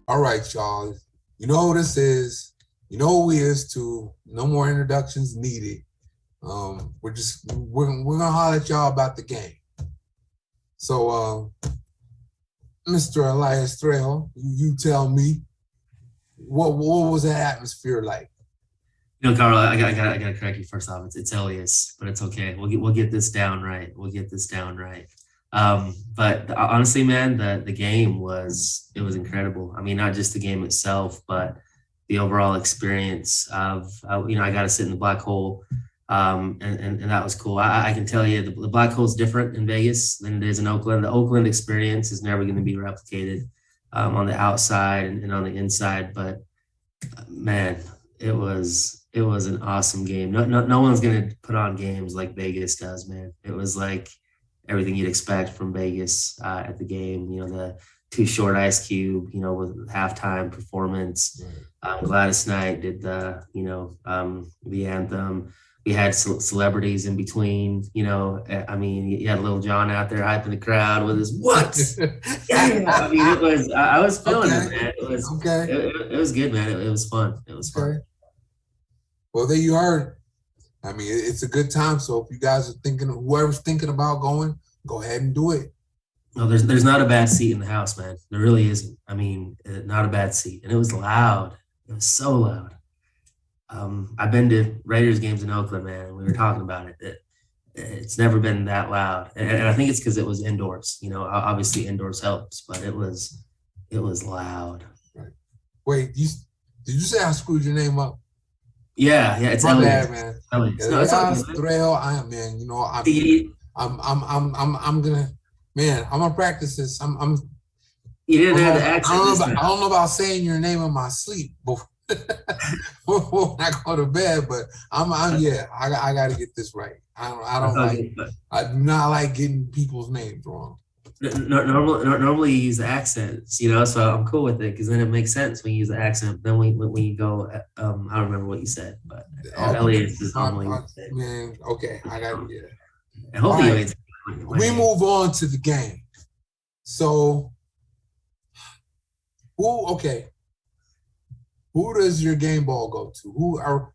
All right, y'all. You know who this is. You know who he is too. No more introductions needed. We're gonna holler at y'all about the game. So, Mr. Elias Trejo, you tell me what was that atmosphere like? Carl, I gotta correct you first off. It's Elias, but it's okay. We'll get this down right. We'll get this down right. But honestly, man, the game was incredible. I mean, not just the game itself, but the overall experience of I got to sit in the black hole, and that was cool. I can tell you the black hole is different in Vegas than it is in Oakland. The Oakland experience is never going to be replicated on the outside and on the inside, but man, it was an awesome game. No one's gonna put on games like Vegas does, man. It was like everything you'd expect from Vegas at the game. The Too Short Ice Cube, with halftime performance. Gladys Knight did the anthem. We had celebrities in between. I mean, you had Lil Jon out there hyping the crowd with his what? Yeah, I mean, it was. I was feeling it, man. It was Okay. It was good, man. It was fun. It was fun. Well, there you heard. I mean, it's a good time. So if you guys are thinking, whoever's thinking about going, go ahead and do it. No, there's not a bad seat in the house, man. There really isn't. I mean, not a bad seat, and it was loud. It was so loud. I've been to Raiders games in Oakland, man. We were talking about it. It's never been that loud, and I think it's because it was indoors. Obviously indoors helps, but it was loud. Right. Wait, did you say I screwed your name up? Yeah, it's my Elliot. bad, man. Elliot. No, it's Trejo, I am, man. I'm gonna, man. I'm gonna practice this. You didn't have the accent. I don't know about saying your name in my sleep before I go to bed, but I got to get this right. I do not like getting people's names wrong. Normally you use the accents, so I'm cool with it because then it makes sense when you use the accent. Then when you go, I don't remember what you said, but Elliot is normally. Man, okay, I got to get it. And hopefully, right. We move on to the game. So, who does your game ball go to?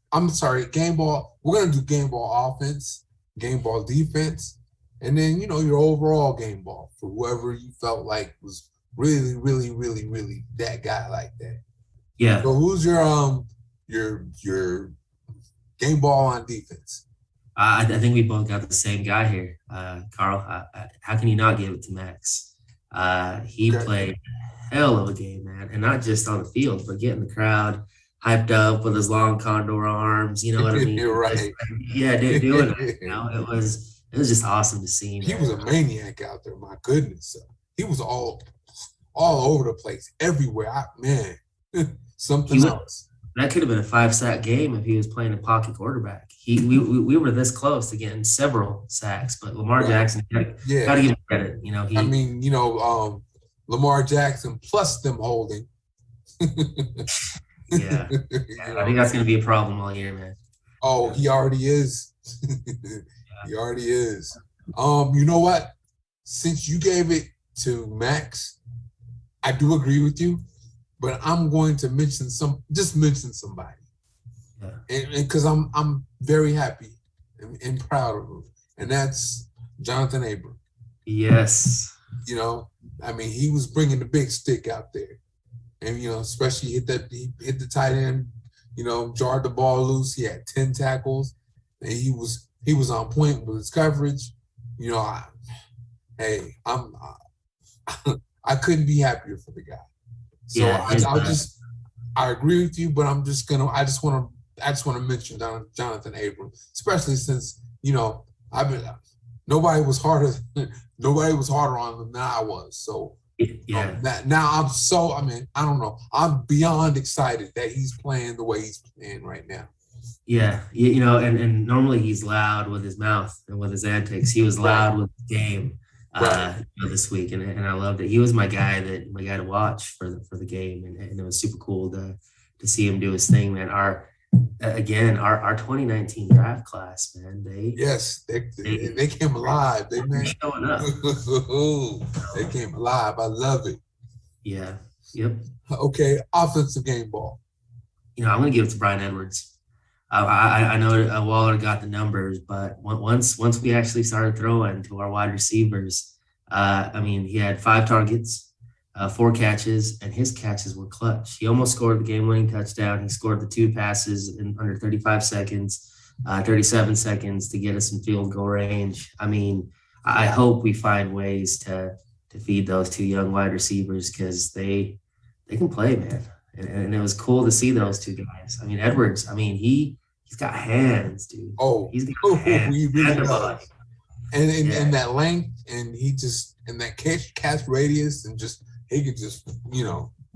Game ball. We're gonna do game ball offense, game ball defense. And then, your overall game ball for whoever you felt like was really, really, really, really that guy like that. Yeah. So who's your game ball on defense? I think we both got the same guy here, Carl. How can you not give it to Max? He played a hell of a game, man, and not just on the field, but getting the crowd hyped up with his long condor arms. You know what I mean? You're right. Yeah, doing it. It was just awesome to see. Man. He was a maniac out there. My goodness, he was all over the place, everywhere. Something else. That could have been a 5-sack game if he was playing a pocket quarterback. We were this close to getting several sacks, but Lamar Jackson got to give him credit. Lamar Jackson plus them holding. Yeah, I think that's going to be a problem all year, man. Oh, he already is. He already is. You know what? Since you gave it to Max, I do agree with you, but I'm going to mention somebody. Yeah. And because I'm very happy and proud of him. And that's Jonathan Abram. Yes. He was bringing the big stick out there. And, especially hit the tight end, jarred the ball loose. He had 10 tackles. And he was on point with his coverage. I couldn't be happier for the guy. So I agree with you, but I just want to mention Jonathan Abram, especially since nobody was harder on him than I was. So now I don't know. I'm beyond excited that he's playing the way he's playing right now. Yeah, and normally he's loud with his mouth and with his antics. He was loud with the game this week, and I loved it. He was my guy to watch for the game, and it was super cool to see him do his thing, man. Our 2019 draft class, man. They came alive. They showing up. They came alive. I love it. Yeah. Yep. Okay, offensive game ball. I'm going to give it to Brian Edwards. I know Waller got the numbers, but once we actually started throwing to our wide receivers, he had 5 targets, 4 catches, and his catches were clutch. He almost scored the game-winning touchdown. He scored the 2 passes in under 35 seconds, 37 seconds to get us in field goal range. I hope we find ways to feed those 2 young wide receivers because they can play, man. And it was cool to see those 2 guys. Edwards, he's got hands, dude. Oh, he's got hands. he really does. And Yeah. that length, and he just, and that catch radius, and just, he could just,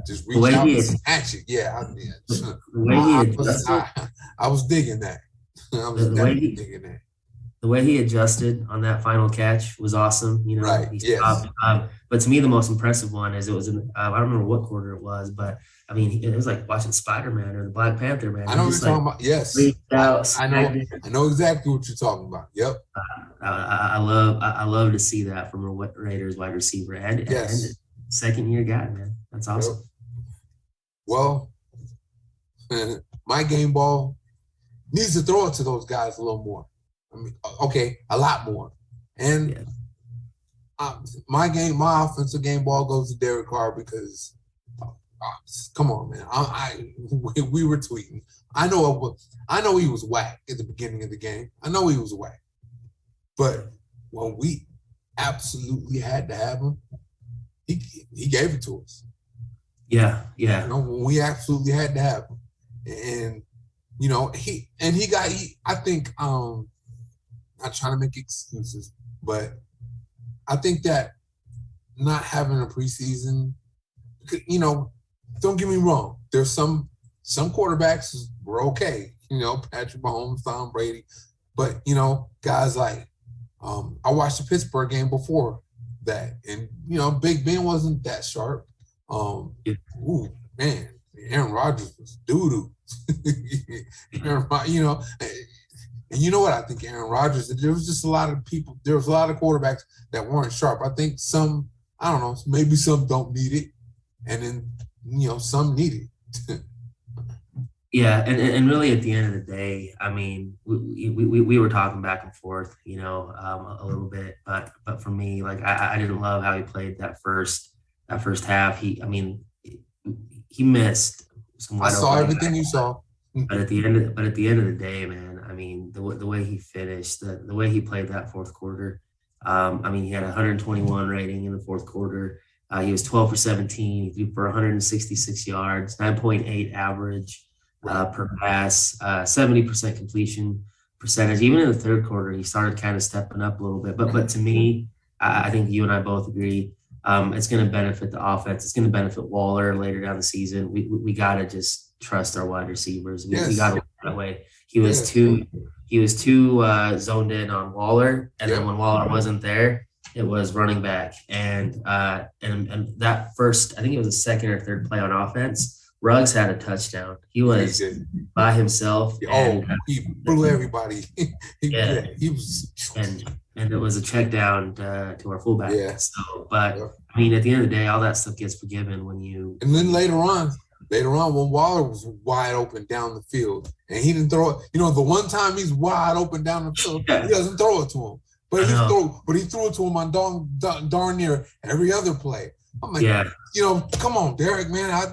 just reach out and snatch it. Yeah, the way he adjusted, I was digging that. I was definitely digging that. The way he adjusted on that final catch was awesome. Right. He yes. stopped. But to me, the most impressive one is it was in, I don't remember what quarter it was, but it was like watching Spider-Man or the Black Panther, man. I know what you're talking about. Yes. I know exactly what you're talking about. Yep. I love to see that from a Raiders wide receiver and second year guy, man. That's awesome. Yep. Well, my game ball needs to throw it to those guys a little more. A lot more. And my offensive game ball goes to Derek Carr because, come on, man. We were tweeting. I know he was whack at the beginning of the game. I know he was whack. But when we absolutely had to have him, he gave it to us. Yeah. When we absolutely had to have him. And, I think, not trying to make excuses, but I think that not having a preseason, don't get me wrong. There's some quarterbacks were okay, Patrick Mahomes, Tom Brady, but guys like I watched the Pittsburgh game before that, and Big Ben wasn't that sharp. Ooh, man, Aaron Rodgers was doo-doo. And you know what? I think Aaron Rodgers, there was just a lot of people, there was a lot of quarterbacks that weren't sharp. I think some, I don't know, maybe some don't need it. And then, some need it. Yeah. And really at the end of the day, we were talking back and forth, a little bit, but for me, like, I didn't love how he played that first half. He missed some wide open. I saw everything you saw. But at the end of the day, man, the way he finished, the way he played that fourth quarter, he had 121 rating in the fourth quarter. He was 12 for 17. He threw for 166 yards, 9.8 average per pass, 70% completion percentage. Even in the third quarter, he started kind of stepping up a little bit. But to me, I think you and I both agree, it's going to benefit the offense. It's going to benefit Waller later down the season. We got to just trust our wide receivers. We got to look that way. He was too zoned in on Waller, and then when Waller wasn't there, it was running back. And that first, I think it was the second or third play on offense, Ruggs had a touchdown. He was by himself. He blew everybody. He was, and it was a check down to our fullback. Yeah. So, but at the end of the day, all that stuff gets forgiven when you. And then later on, when Waller was wide open down the field, and he didn't throw it. The one time he's wide open down the field, he doesn't throw it to him. But he threw it to him on darn near every other play. I'm like, come on, Derek, man. I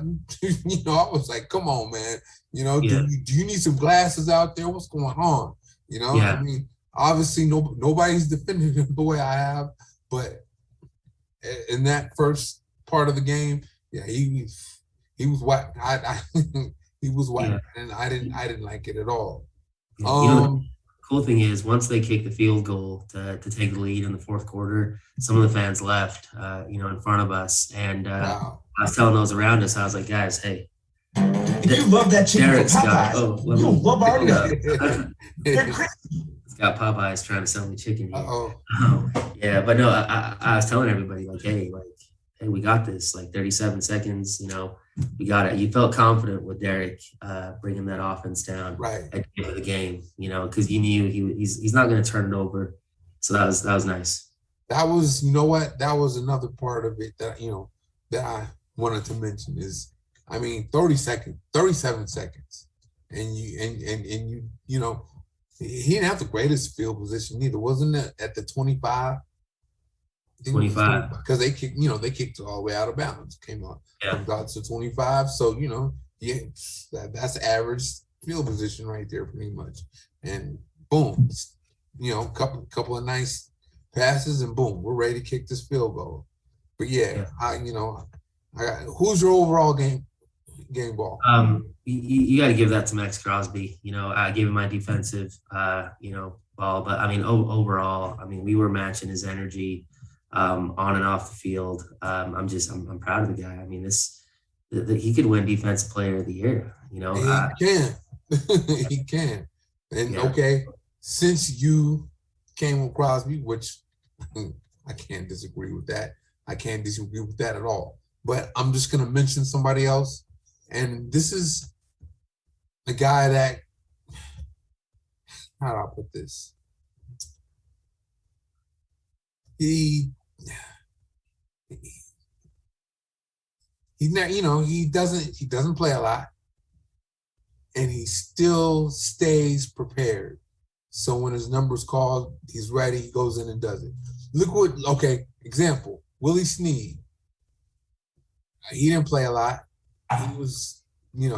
was like, come on, man. Do you need some glasses out there? What's going on? Obviously nobody's defending him the way I have, but in that first part of the game, he was whack. He was whack, and I didn't like it at all. The cool thing is, once they kicked the field goal to take the lead in the fourth quarter, some of the fans left, in front of us, and I was telling those around us, I was like, guys, hey, if you love that chicken Derek's from Popeyes, you'll love our They're crazy. It's got Popeyes trying to sell me chicken here. But no, I was telling everybody, like, hey, we got this, like 37 seconds, we got it. You felt confident with Derek bringing that offense down at the end of the game, because you knew he's not going to turn it over. So that was nice. That was, that was another part of it that, that wanted to mention is, I mean, 37 seconds, and you know, he didn't have the greatest field position either, wasn't it? At the 25, I think 25. because they kicked, they kicked all the way out of bounds, comes out to 25. So yeah, that's average field position right there, pretty much. And boom, couple of nice passes, and boom, we're ready to kick this field goal. But yeah, I got, who's your overall game ball? You got to give that to Max Crosby. I gave him my defensive, ball, but I mean, overall, I mean, we were matching his energy, on and off the field. I'm proud of the guy. I mean, he could win Defensive Player of the Year. He can, he can. And okay, since you came with Crosby, which I can't disagree with that. I can't disagree with that at all. But I'm just gonna mention somebody else. And this is a guy that, how do I put this? He doesn't play a lot, and he still stays prepared. So when his number's called, he's ready, he goes in and does it. Example, Willie Snead. He didn't play a lot. He was, in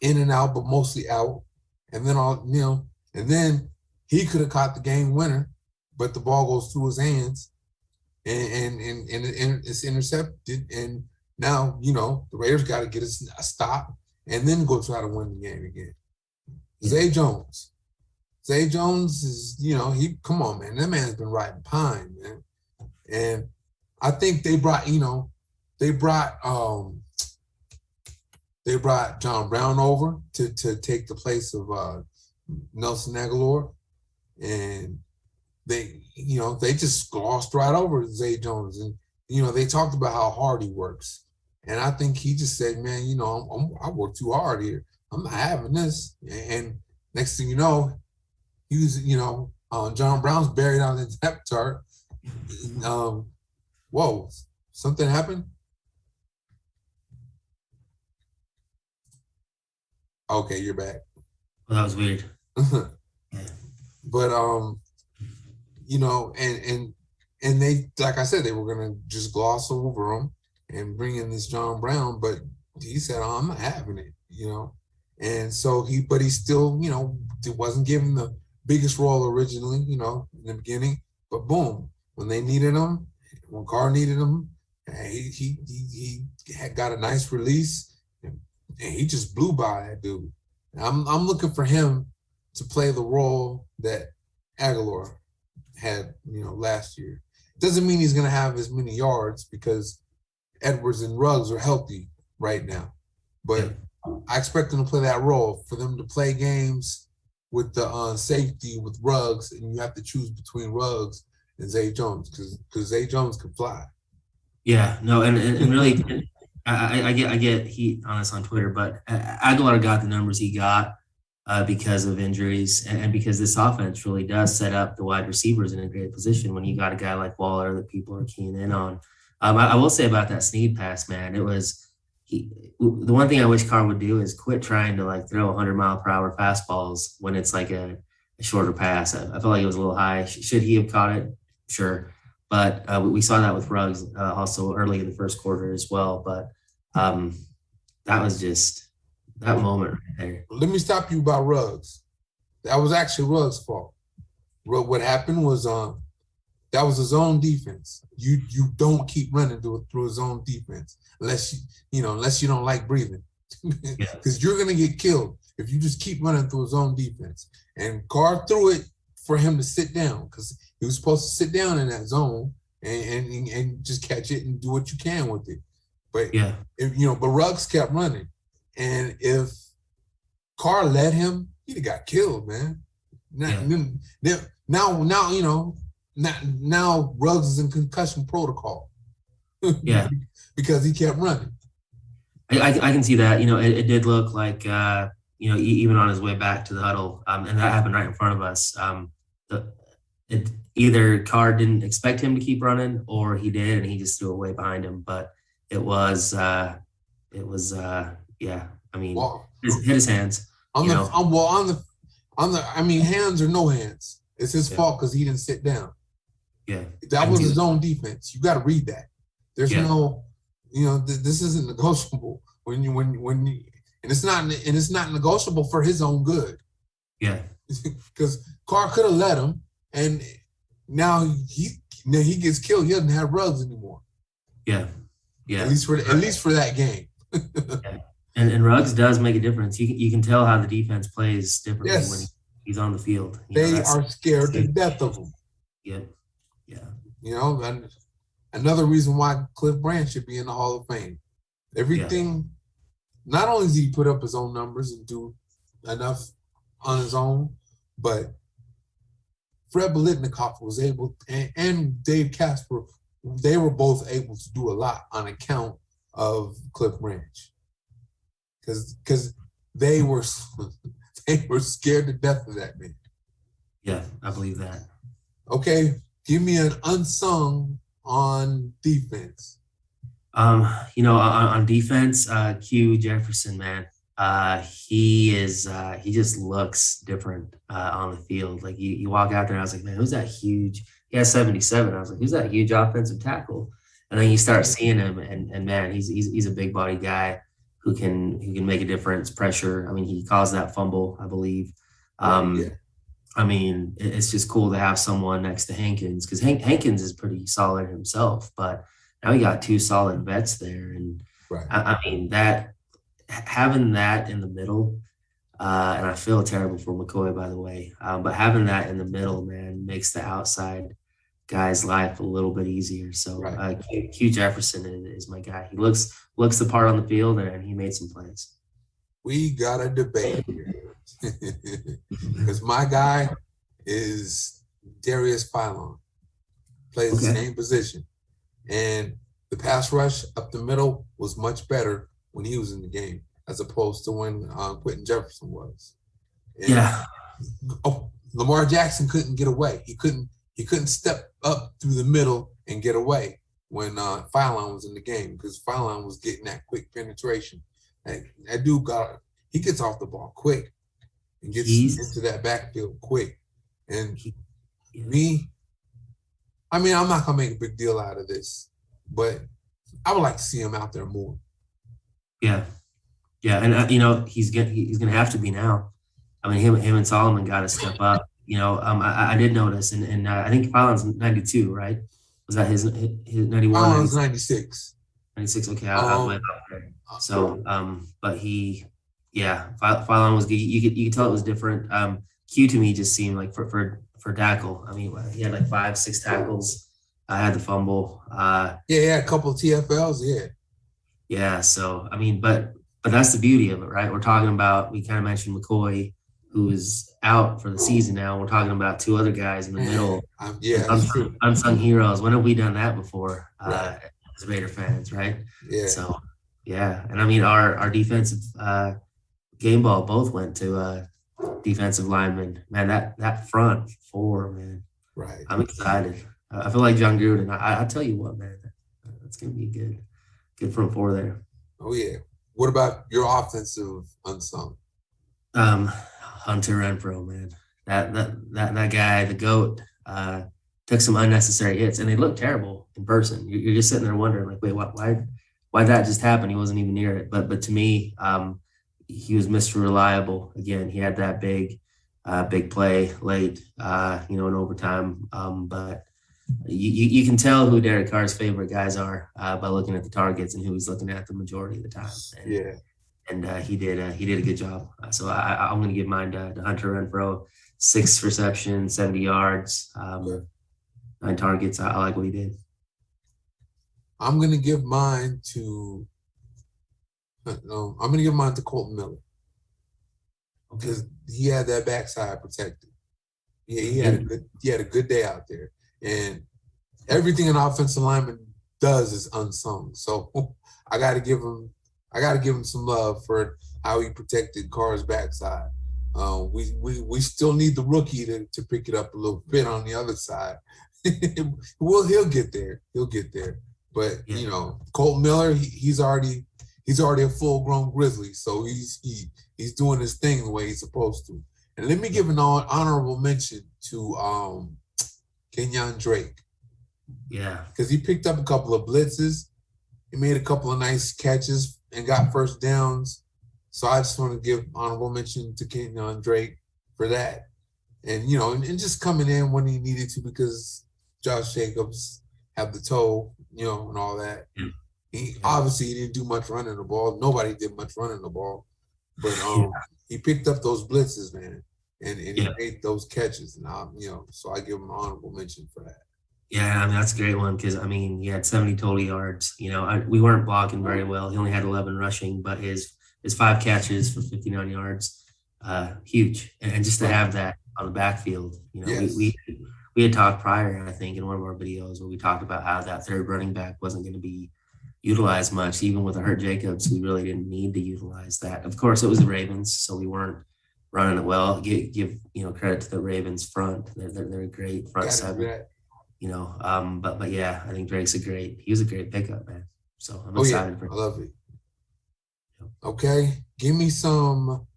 and out, but mostly out. And then and then he could have caught the game winner, but the ball goes through his hands and it's intercepted. And now, the Raiders got to get a stop and then go try to win the game again. Zay Jones. Zay Jones is, come on, man. That man's been riding pine, man. And I think they brought John Brown over to take the place of Nelson Aguilar, and they just glossed right over Zay Jones, and they talked about how hard he works, and I think he just said, man, I work too hard here. I'm not having this, and next thing you know, he was John Brown's buried on the depth chart. Whoa, something happened. Okay, you're back. Well, that was weird. But and they, like I said, they were gonna just gloss over him and bring in this John Brown, but he said, oh, I'm not having it, And so he still, wasn't given the biggest role originally, in the beginning. But boom, when they needed him, when Carr needed him, he had got a nice release. And he just blew by that dude. I'm looking for him to play the role that Aguilar had, last year. Doesn't mean he's going to have as many yards because Edwards and Ruggs are healthy right now. But I expect him to play that role, for them to play games with the safety with Ruggs, and you have to choose between Ruggs and Zay Jones because Zay Jones can fly. Yeah, no, and really, I get heat on us on Twitter, but Aguilar got the numbers he got because of injuries, and because this offense really does set up the wide receivers in a great position when you got a guy like Waller that people are keying in on. I will say about that Snead pass, man, the one thing I wish Carr would do is quit trying to throw 100-mile-per-hour fastballs when it's like a shorter pass. I felt like it was a little high. Should he have caught it? Sure. But we saw that with Ruggs also early in the first quarter as well. But that was just that moment right there. Let me stop you about Ruggs. That was actually Ruggs' fault. What happened was that was a zone defense. You don't keep running through a zone defense unless you don't like breathing, because you're gonna get killed if you just keep running through a zone defense. And Carr threw it for him to sit down because he was supposed to sit down in that zone and just catch it and do what you can with it. But but Ruggs kept running, and if Carr let him, he'd have got killed, man. Now Ruggs is in concussion protocol. Because he kept running. I can see that. It did look like even on his way back to the huddle, and that happened right in front of us. Either Carr didn't expect him to keep running, or he did and he just threw it way behind him. But it was yeah. I mean, Well, hit his hands. on You the know, I mean, hands or no hands, it's his Yeah. fault because he didn't sit down. yeah, That and was he his own defense. You got to read that. There's Yeah. no, this isn't negotiable when you, and it's not negotiable for his own good. yeah, Because Carr could have let him, and now he gets killed. He doesn't have Ruggs anymore. yeah, yeah. At least for that game. Yeah. And Ruggs does make a difference. You can tell how the defense plays differently when Yes, he's on the field. they are scared to death of him. Yeah, yeah, And another reason why Cliff Branch should be in the Hall of Fame. Everything, not only does he put up his own numbers and do enough on his own, but Fred Biletnikoff was able, and Dave Casper, they were both able to do a lot on account of Cliff Branch. Because they were scared to death of that man. Yeah, I believe that. Okay, give me an unsung on defense. On defense, Q Jefferson, man. He just looks different on the field. Like you walk out there, and I was like, man, who's that huge? He has 77. I was like, who's that huge offensive tackle? And then you start seeing him, and man, he's a big body guy who can make a difference. Pressure. I mean, he caused that fumble, I believe. I mean, it's just cool to have someone next to Hankins, because Hankins is pretty solid himself, but now we got two solid vets there. And Right. I mean, that having that in the middle, and I feel terrible for McCoy, by the way, but having that in the middle, man, makes the outside guy's life a little bit easier. So Right. Q Jefferson is my guy. He looks the part on the field, and he made some plays. We got a debate here. Because my guy is Darius Phylon, plays the same position. And the pass rush up the middle was much better when he was in the game, as opposed to when Quentin Jefferson was. And, Lamar Jackson couldn't get away. He couldn't step up through the middle and get away when Phylon was in the game, because Phylon was getting that quick penetration. That dude he gets off the ball quick and gets into that backfield quick. And I'm not gonna make a big deal out of this, but I would like to see him out there more. Yeah, and he's gonna have to be now. I mean, him and Solomon got to step up. I did notice, and I think Phylon's 92, right? Was that his 91? Phylon's 96. 96. Okay, I went up there. So, but Phylon was good. You could tell it was different. Q to me just seemed like for tackle. I mean, he had like 5-6 tackles. I had the fumble. He had a couple of TFLs. Yeah. So I mean, but that's the beauty of it, right? We're talking about, we kind of mentioned McCoy, who is out for the season now. We're talking about two other guys in the middle. Unsung heroes. When have we done that before? Right. As Raider fans, right? Yeah. So and I mean, our defensive game ball both went to defensive linemen. Man, that front four, man. Right. I'm excited. I feel like John Gruden. I tell you what, man, that's gonna be good front four there. Oh yeah. What about your offensive unsung? Hunter Renfrow, man. That guy, the GOAT, took some unnecessary hits, and they look terrible in person. You're just sitting there wondering, like, wait, why that just happen? He wasn't even near it. But to me, he was Mr. Reliable. Again, he had that big play late, in overtime. But you can tell who Derek Carr's favorite guys are by looking at the targets and who he's looking at the majority of the time. And he did a good job. So I'm going to give mine to Hunter Renfrow. 6 receptions, 70 yards, 9 targets. I like what he did. I'm going to give mine to Colton Miller, because he had that backside protected. Yeah, he had a good day out there, and everything an offensive lineman does is unsung. So I got to give him some love for how he protected Carr's backside. We still need the rookie to pick it up a little bit on the other side. He'll get there. But Colton Miller, he's already a full-grown Grizzly, so he's doing his thing the way he's supposed to. And let me give an honorable mention to Kenyon Drake. Yeah, because he picked up a couple of blitzes, he made a couple of nice catches and got first downs. So I just want to give honorable mention to Kenyon Drake for that. And and just coming in when he needed to because Josh Jacobs had the toe, and all that. Obviously he didn't do much running the ball. Nobody did much running the ball, but he picked up those blitzes, man, and he made those catches, and so I give him an honorable mention for that. Yeah, I mean, that's a great one because, he had 70 total yards. We weren't blocking very well. He only had 11 rushing, but his 5 catches for 59 yards, huge. And just to have that on the backfield, Yes. we had talked prior, I think, in one of our videos where we talked about how that third running back wasn't going to be utilized much. Even with a hurt Jacobs, we really didn't need to utilize that. Of course, it was the Ravens, so we weren't running it well. Give credit to the Ravens front. They're a great front seven. But yeah, I think he was a great pickup, man. So I'm excited for him. I love it. Okay, give me some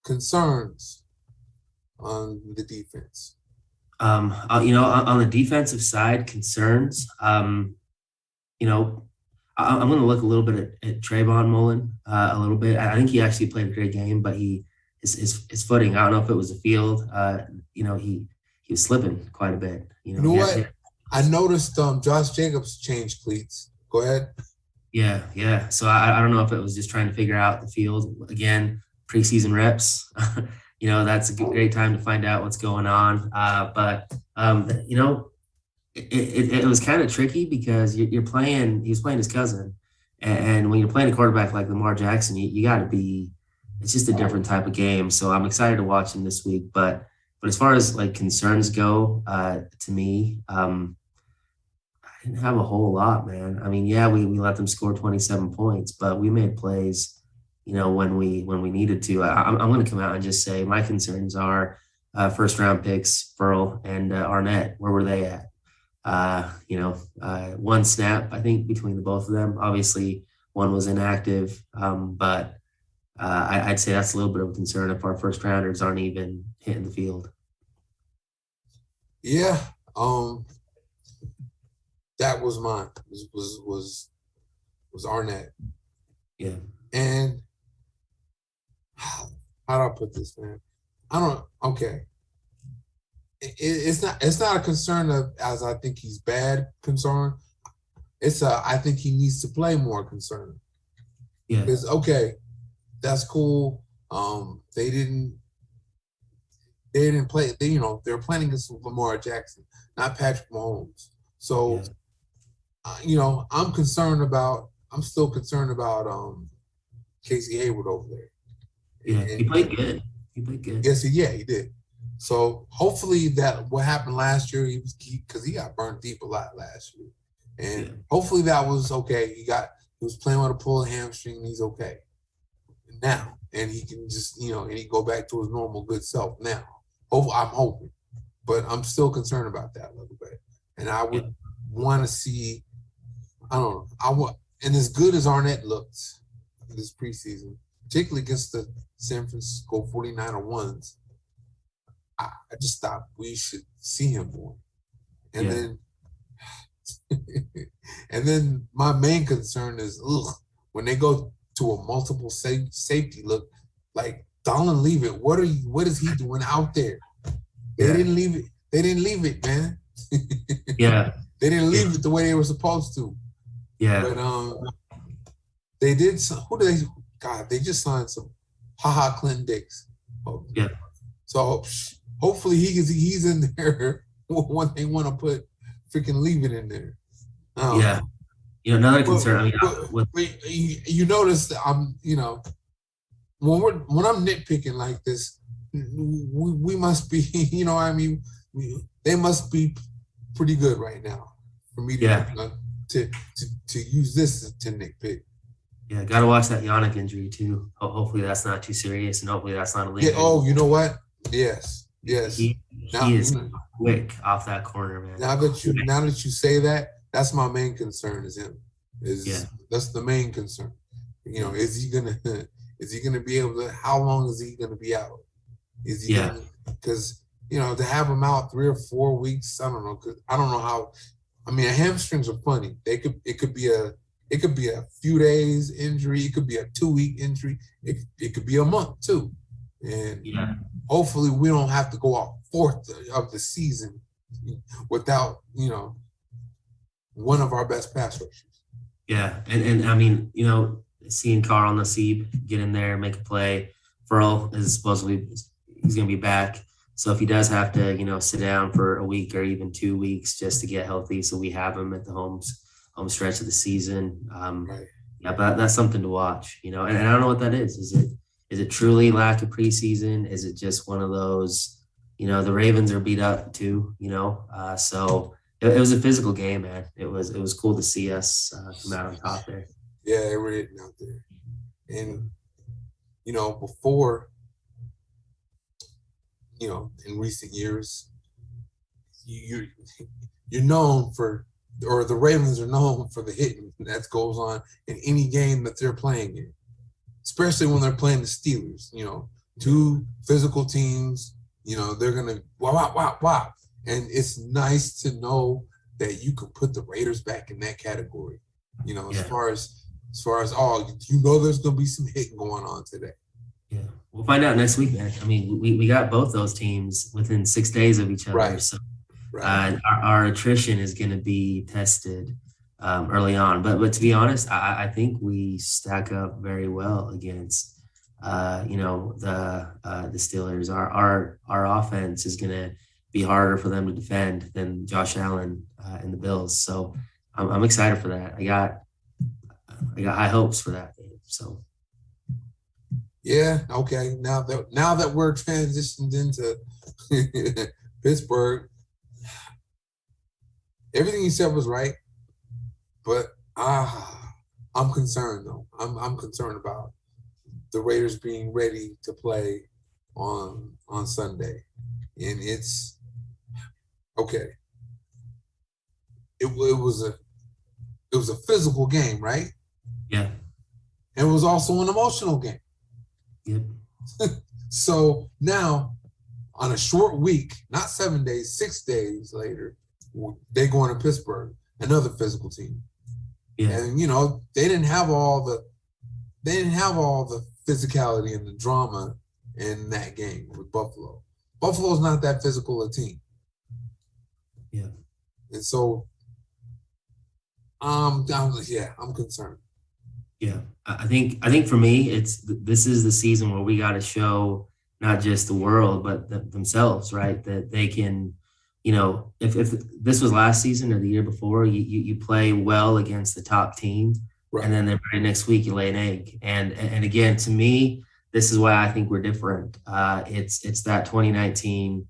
concerns on the defense. On the defensive side, concerns. I'm going to look a little bit at Trayvon Mullen a little bit. I think he actually played a great game, but his footing. I don't know if it was the field. He was slipping quite a bit. What? I noticed Josh Jacobs changed cleats. Go ahead. Yeah. So I don't know if it was just trying to figure out the field. Again, preseason reps. That's a great time to find out what's going on. It was kind of tricky because he was playing his cousin. And when you're playing a quarterback like Lamar Jackson, you got to be – it's just a different type of game. So I'm excited to watch him this week. But as far as like concerns go, to me, I didn't have a whole lot, man. I mean, we let them score 27 points, but we made plays, when we needed to. I'm going to come out and just say my concerns are first round picks, Burrow and Arnett. Where were they at? One snap, I think, between the both of them. Obviously, one was inactive, but I'd say that's a little bit of a concern if our first rounders aren't even hitting the field. Yeah, that was mine. Was Arnett. Yeah. And how do I put this, man? Okay. It's not a concern as I think he's bad concern. It's I think he needs to play more concern. Yeah. Because that's cool. They didn't play. They're playing against Lamar Jackson, not Patrick Mahomes. So, I'm still concerned about Casey Hayward over there. Yeah, he played good. Yes, he did. So hopefully that what happened last year, because he got burnt deep a lot last year, and hopefully that was okay. He was playing with a pulled hamstring, and he's okay now, and he can just and he go back to his normal good self now. I'm hoping, but I'm still concerned about that a little bit, and I would want to see. I don't know. And as good as Arnett looked this preseason, particularly against the San Francisco 49er, I just thought we should see him more. And then my main concern is when they go to a multiple safety look, like Donald Leavitt, what is he doing out there? They didn't leave it. They didn't leave it, man. They didn't leave it the way they were supposed to. Yeah. But they did some, they just signed some Clinton Dix. Yeah. So hopefully he's in there when they want to put freaking Leavitt in there. Another concern. You notice that when I'm nitpicking like this, we must be, they must be pretty good right now for me to use this to nitpick. Yeah, got to watch that Yannick injury too. Hopefully that's not too serious, and hopefully that's not a lingering. You know what? Yes. Yes. He is quick off that corner, man. Now that you say that, that's my main concern is him. That's the main concern. You know, is he gonna be able to? How long is he gonna be out? Is he gonna? Because you know, to have him out 3 or 4 weeks, I don't know. Cause I don't know how. I mean, hamstrings are funny. It could be a few days injury. It could be a 2-week injury. It could be a month too. And hopefully we don't have to go out 4th of the season without, you know, one of our best pass rushers. Yeah, and I mean, you know, seeing Carr on the seam, get in there, make a play. Furl is supposedly he's going to be back. So if he does have to, you know, sit down for a week or even 2 weeks just to get healthy, so we have him at the home stretch of the season. Right. Yeah, but that's something to watch, you know. And I don't know what that is. Is it truly lack of preseason? Is it just one of those, you know, the Ravens are beat up too, you know? So it was a physical game, man. It was cool to see us come out on top there. Yeah, they were hitting out there. And, you know, before, you know, in recent years, you're known for, or the Ravens are known for the hitting that goes on in any game that they're playing in, especially when they're playing the Steelers. You know, 2 physical teams. You know, they're gonna wow, and it's nice to know that you can put the Raiders back in that category. You know, as far as you know, there's gonna be some hitting going on today. Yeah, we'll find out next week, man. I mean, we got both those teams within 6 days of each other, right. So our attrition is going to be tested early on. But to be honest, I think we stack up very well against you know, the Steelers. Our offense is going to be harder for them to defend than Josh Allen and the Bills. So I'm excited for that. I got high hopes for that game. So. Yeah. Okay. Now that we're transitioned into Pittsburgh, everything you said was right, but I'm concerned though. I'm concerned about the Raiders being ready to play on Sunday, and it's okay. It was a physical game, right? Yeah. It was also an emotional game. Yep. So now, on a short week, not 7 days, 6 days later, they going to Pittsburgh, another physical team. Yeah. And you know, they didn't have all the physicality and the drama in that game with Buffalo. Buffalo's not that physical a team. Yeah. And so I'm concerned. Yeah. I think for me, this is the season where we got to show not just the world, but themselves, right? That they can, you know, if this was last season or the year before, you play well against the top team, right, and then the very next week you lay an egg. And again, to me, this is why I think we're different. It's that 2019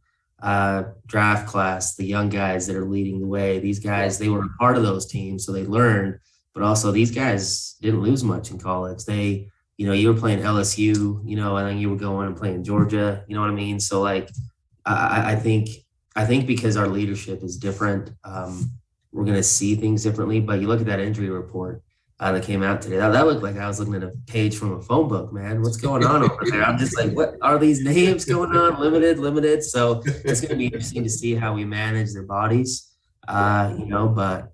draft class, the young guys that are leading the way. These guys, they were a part of those teams, so they learned. But also, these guys didn't lose much in college. They, you know, you were playing LSU, you know, and then you were going and playing Georgia. You know what I mean? So, like, I think because our leadership is different, we're going to see things differently. But you look at that injury report that came out today. That looked like I was looking at a page from a phone book, man. What's going on over there? I'm just like, what are these names going on? Limited. So it's going to be interesting to see how we manage their bodies, you know. But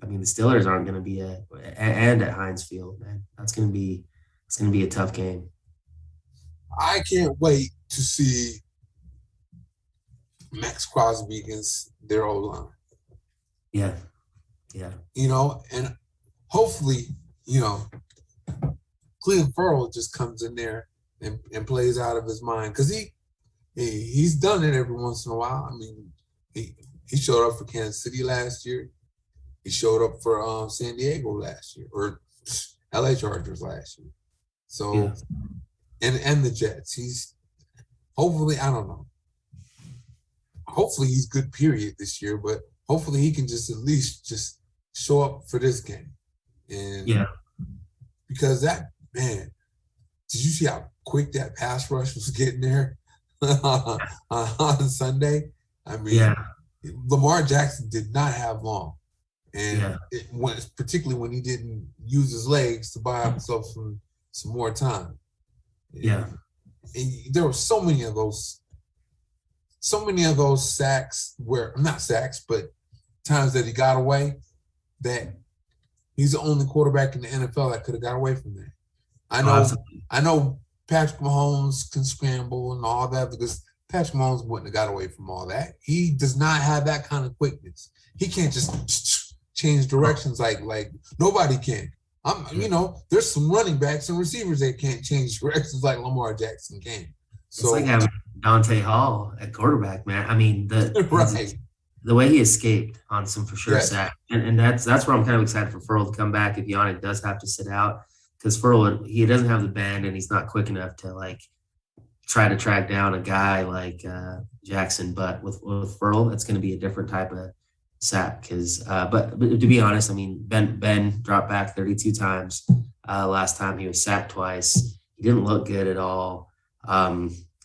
I mean, the Steelers aren't going to be and at Heinz Field, man. It's going to be a tough game. I can't wait to see Max Crosby against their O-line. Yeah. You know, and hopefully, you know, Clelin Ferrell just comes in there and plays out of his mind, because he's done it every once in a while. I mean, he showed up for Kansas City last year. He showed up for San Diego last year, or LA Chargers last year. So, and the Jets. He's hopefully, I don't know. Hopefully he's good period this year, but hopefully he can just at least just show up for this game. And because that, man, did you see how quick that pass rush was getting there? on Sunday. I mean, Lamar Jackson did not have long. And particularly when he didn't use his legs to buy himself some more time. And there were so many of those sacks where, not sacks, but times that he got away, that he's the only quarterback in the NFL that could have got away from that. I know Patrick Mahomes can scramble and all that, because Patrick Mahomes wouldn't have got away from all that. He does not have that kind of quickness. He can't just change directions like nobody can. There's some running backs and receivers that can't change directions like Lamar Jackson can. So it's like having Dante Hall at quarterback, man. I mean, the way he escaped on some for sure sack, and that's where I'm kind of excited for Furl to come back if Yannick does have to sit out, because Furl, he doesn't have the bend and he's not quick enough to like try to track down a guy like Jackson. But with Furl, it's going to be a different type of sack, because but to be honest, I mean, Ben dropped back 32 times last time. He was sacked twice. He didn't look good at all.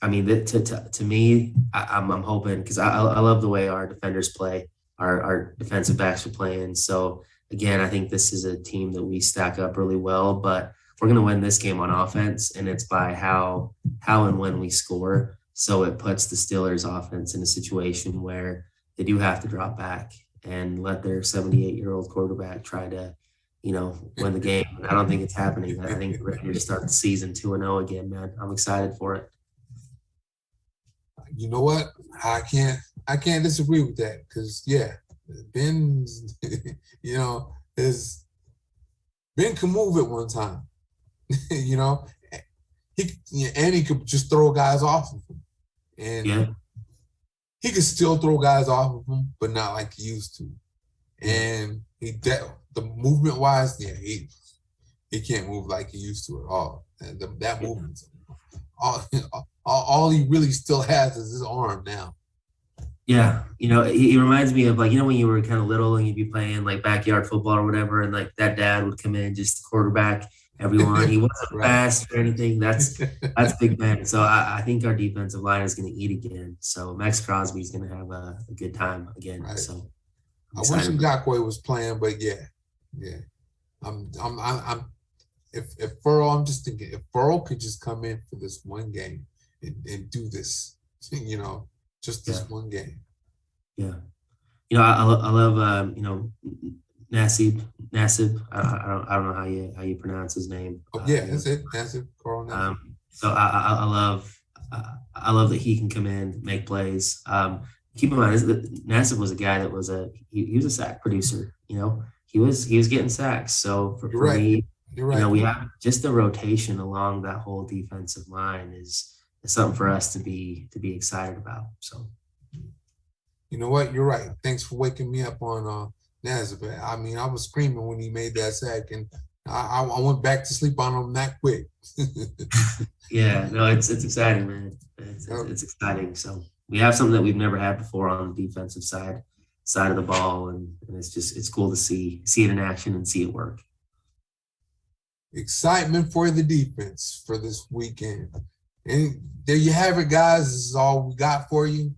I mean, to me, I'm hoping, because I love the way our defenders play, our defensive backs are playing. So again, I think this is a team that we stack up really well, but we're going to win this game on offense, and it's by how and when we score. So it puts the Steelers offense in a situation where they do have to drop back and let their 78-year-old quarterback try to, win the game. I don't think it's happening. I think we're ready to start the season 2-0 again, man. I'm excited for it. You know what? I can't disagree with that, because Ben, Ben can move at one time. He could just throw guys off of him, and he could still throw guys off of him, but not like he used to. And the movement wise, he can't move like he used to at all. And that movement, all he really still has is his arm now. Yeah, he reminds me of, like, when you were kind of little and you'd be playing like backyard football or whatever, and like that dad would come in, just quarterback everyone. He wasn't fast or anything. That's Big Ben. So I think our defensive line is going to eat again. So Max Crosby's going to have a good time again. Right. So I wish Ngakoue was playing, but if Furl, I'm just thinking, if Furl could just come in for this one game and do this, just this one game. Yeah. I love Nassib. I don't know how you pronounce his name. That's it. Nassib. So I love that he can come in, make plays. Keep in mind, Nassib was a guy that was he was a sack producer. He was getting sacks. So for me, you're right. We have just the rotation along that whole defensive line is something for us to be excited about. So, you know what? You're right. Thanks for waking me up on Nassib. I mean, I was screaming when he made that sack, and I went back to sleep on him that quick. Yeah, no, it's exciting, man. It's exciting. So we have something that we've never had before on the defensive side of the ball, and it's cool to see it in action and see it work. Excitement for the defense for this weekend. And there you have it, guys. This is all we got for you.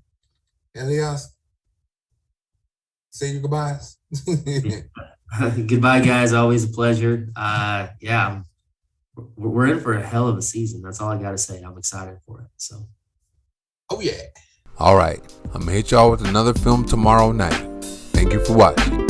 Elias, say your goodbyes. Goodbye, guys. Always a pleasure. We're in for a hell of a season. That's all I got to say. I'm excited for it. So. Oh, yeah. All right. I'm going to hit y'all with another film tomorrow night. Thank you for watching.